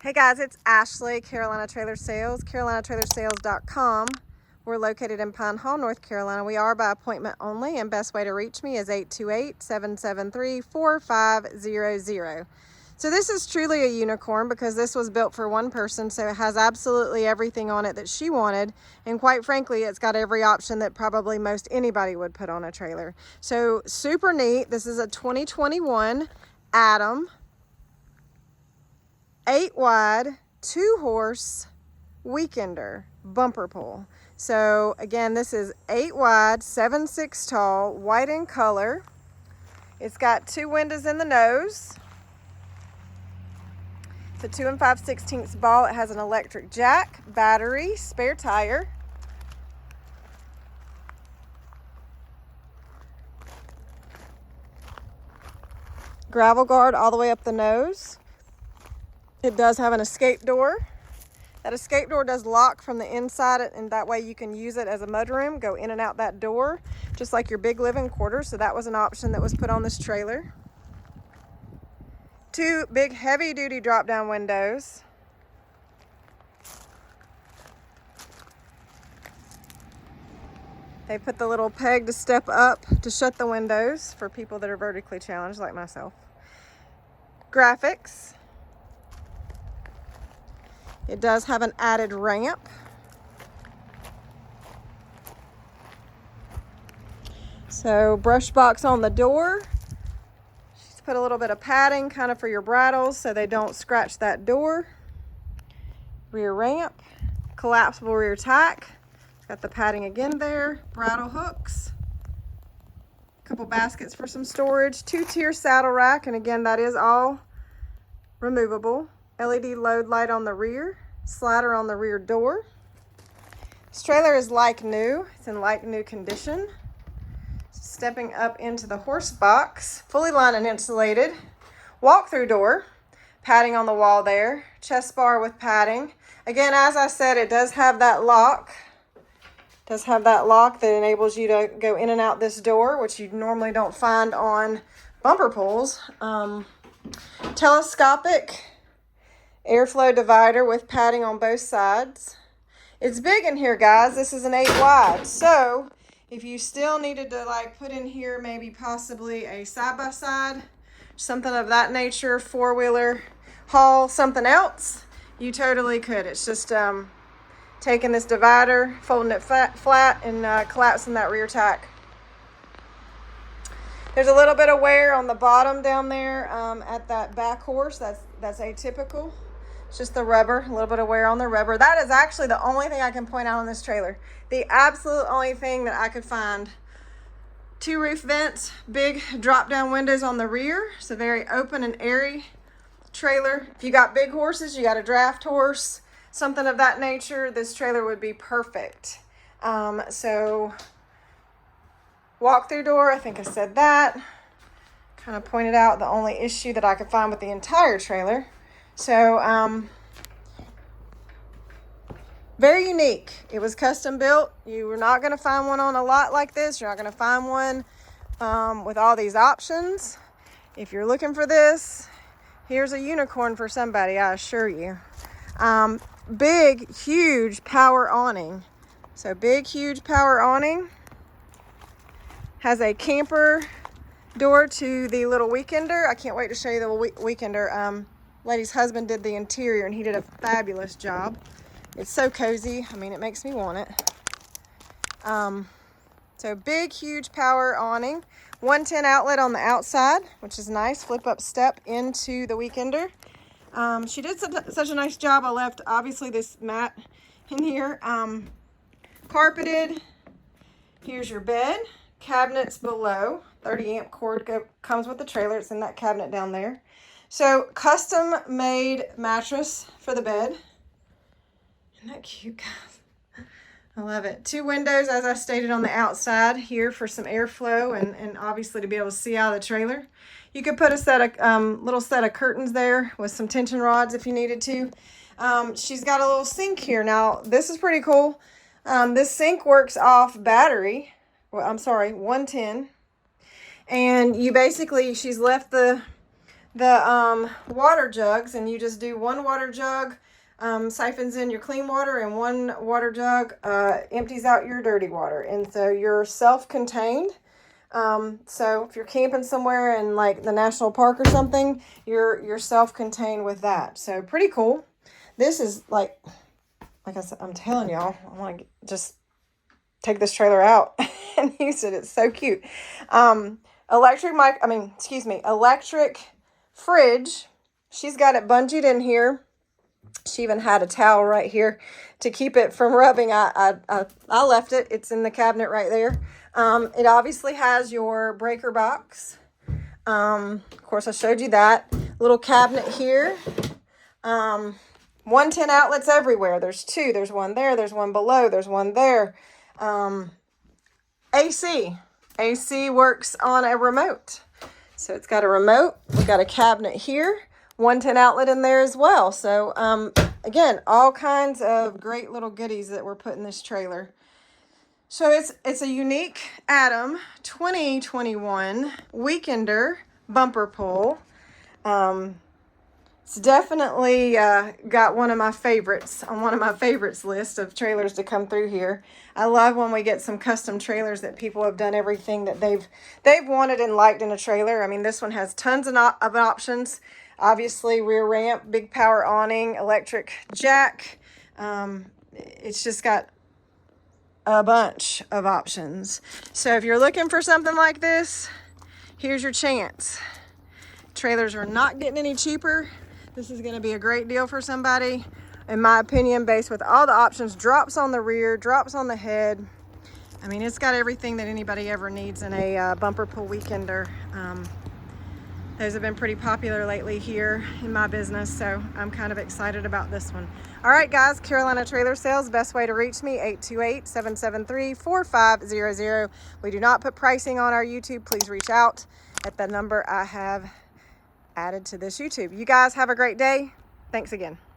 Hey guys, it's Ashley, Carolina Trailer Sales, carolinatrailersales.com. We're located in Pine Hall, North Carolina. We are by appointment only, and best way to reach me is 828-773-4500. So this is truly a unicorn because this was built for one person, so it has absolutely everything on it that she wanted, and quite frankly, it's got every option that probably most anybody would put on a trailer. So super neat. This is a 2021 Atom 8 wide, 2 horse Weekender bumper pull. So again, this is 8 wide, 7'6" tall, white in color. It's got 2 windows in the nose. It's a 2 5/16 ball. It has an electric jack, battery, spare tire. Gravel guard all the way up the nose. It does have an escape door. That escape door does lock from the inside, and that way you can use it as a mudroom, go in and out that door, just like your big living quarters. So that was an option that was put on this trailer. 2 big heavy-duty drop-down windows. They put the little peg to step up to shut the windows for people that are vertically challenged like myself. Graphics. It does have an added ramp. So brush box on the door. She's put a little bit of padding kind of for your bridles so they don't scratch that door. Rear ramp, collapsible rear tack. It's got the padding again there, bridle hooks. A couple baskets for some storage, 2-tier saddle rack, and again that is all removable. LED load light on the rear, slider on the rear door. This trailer is like new. It's in like new condition. Stepping up into the horse box, fully lined and insulated. Walk-through door, padding on the wall there, chest bar with padding. Again, as I said, it does have that lock. It does have that lock that enables you to go in and out this door, which you normally don't find on bumper pulls. Telescopic airflow divider with padding on both sides. It's big in here, guys. This is an 8 wide. So if you still needed to like put in here maybe possibly a side-by-side, something of that nature, 4-wheeler haul, something else, you totally could. It's just taking this divider, folding it flat and collapsing that rear tack. There's a little bit of wear on the bottom down there at that back horse. That's atypical. It's just the rubber, a little bit of wear on the rubber. That is actually the only thing I can point out on this trailer. The absolute only thing that I could find. 2 roof vents, big drop-down windows on the rear. It's a very open and airy trailer. If you got big horses, you got a draft horse, something of that nature, this trailer would be perfect. So walk-through door, I think I said that. Kind of pointed out the only issue that I could find with the entire trailer. So, very unique. It was custom built. You were not going to find one on a lot like this. You're not going to find one with all these options. If you're looking for this, here's a unicorn for somebody, I assure you. Big, huge power awning. So big, huge power awning. Has a camper door to the little Weekender. I can't wait to show you the Weekender. Lady's husband did the interior and he did a fabulous job. It's so cozy. I mean, it makes me want it. So big, huge power awning. 110 outlet on the outside, which is nice. Flip up step into the Weekender. She did such a nice job. I left, obviously, this mat in here. Carpeted. Here's your bed. Cabinets below. 30 amp cord comes with the trailer. It's in that cabinet down there. So custom made mattress for the bed. Isn't that cute, guys? I love it. 2 windows, as I stated, on the outside here for some airflow and obviously to be able to see out of the trailer. You could put a set of little set of curtains there with some tension rods if you needed to. She's got a little sink here. Now, this is pretty cool. This sink works off battery. Well, I'm sorry, 110. And you basically, she's left the the water jugs, and you just do one water jug, siphons in your clean water, and one water jug empties out your dirty water. And so you're self-contained. So if you're camping somewhere in like the national park or something, you're self-contained with that. So pretty cool. This is like I said, I'm telling y'all, I want to just take this trailer out and use it. It's so cute. Electric fridge. She's got it bungeed in here. She even had a towel right here to keep it from rubbing. I left it. It's in the cabinet right there. It obviously has your breaker box. Of course, I showed you that. Little cabinet here. 110 outlets everywhere. There's two. There's one there. There's one below. There's one there. AC. AC works on a remote. So it's got a remote. We've got a cabinet here. 110 outlet in there as well. So, again, all kinds of great little goodies that we're putting in this trailer. So it's a unique Adam 2021 Weekender bumper pull. It's definitely got one of my favorites on one of my favorites list of trailers to come through here. I love when we get some custom trailers that people have done everything that they've wanted and liked in a trailer. I mean, this one has tons of options. Obviously, rear ramp, big power awning, electric jack. It's just got a bunch of options. So if you're looking for something like this, here's your chance. Trailers are not getting any cheaper. This is going to be a great deal for somebody, in my opinion, based with all the options. Drops on the rear, drops on the head. I mean, it's got everything that anybody ever needs in a bumper pull weekender. Those have been pretty popular lately here in my business, so I'm kind of excited about this one. All right, guys, Carolina Trailer Sales, best way to reach me, 828-773-4500. We do not put pricing on our YouTube. Please reach out at the number I have added to this YouTube. You guys have a great day. Thanks again.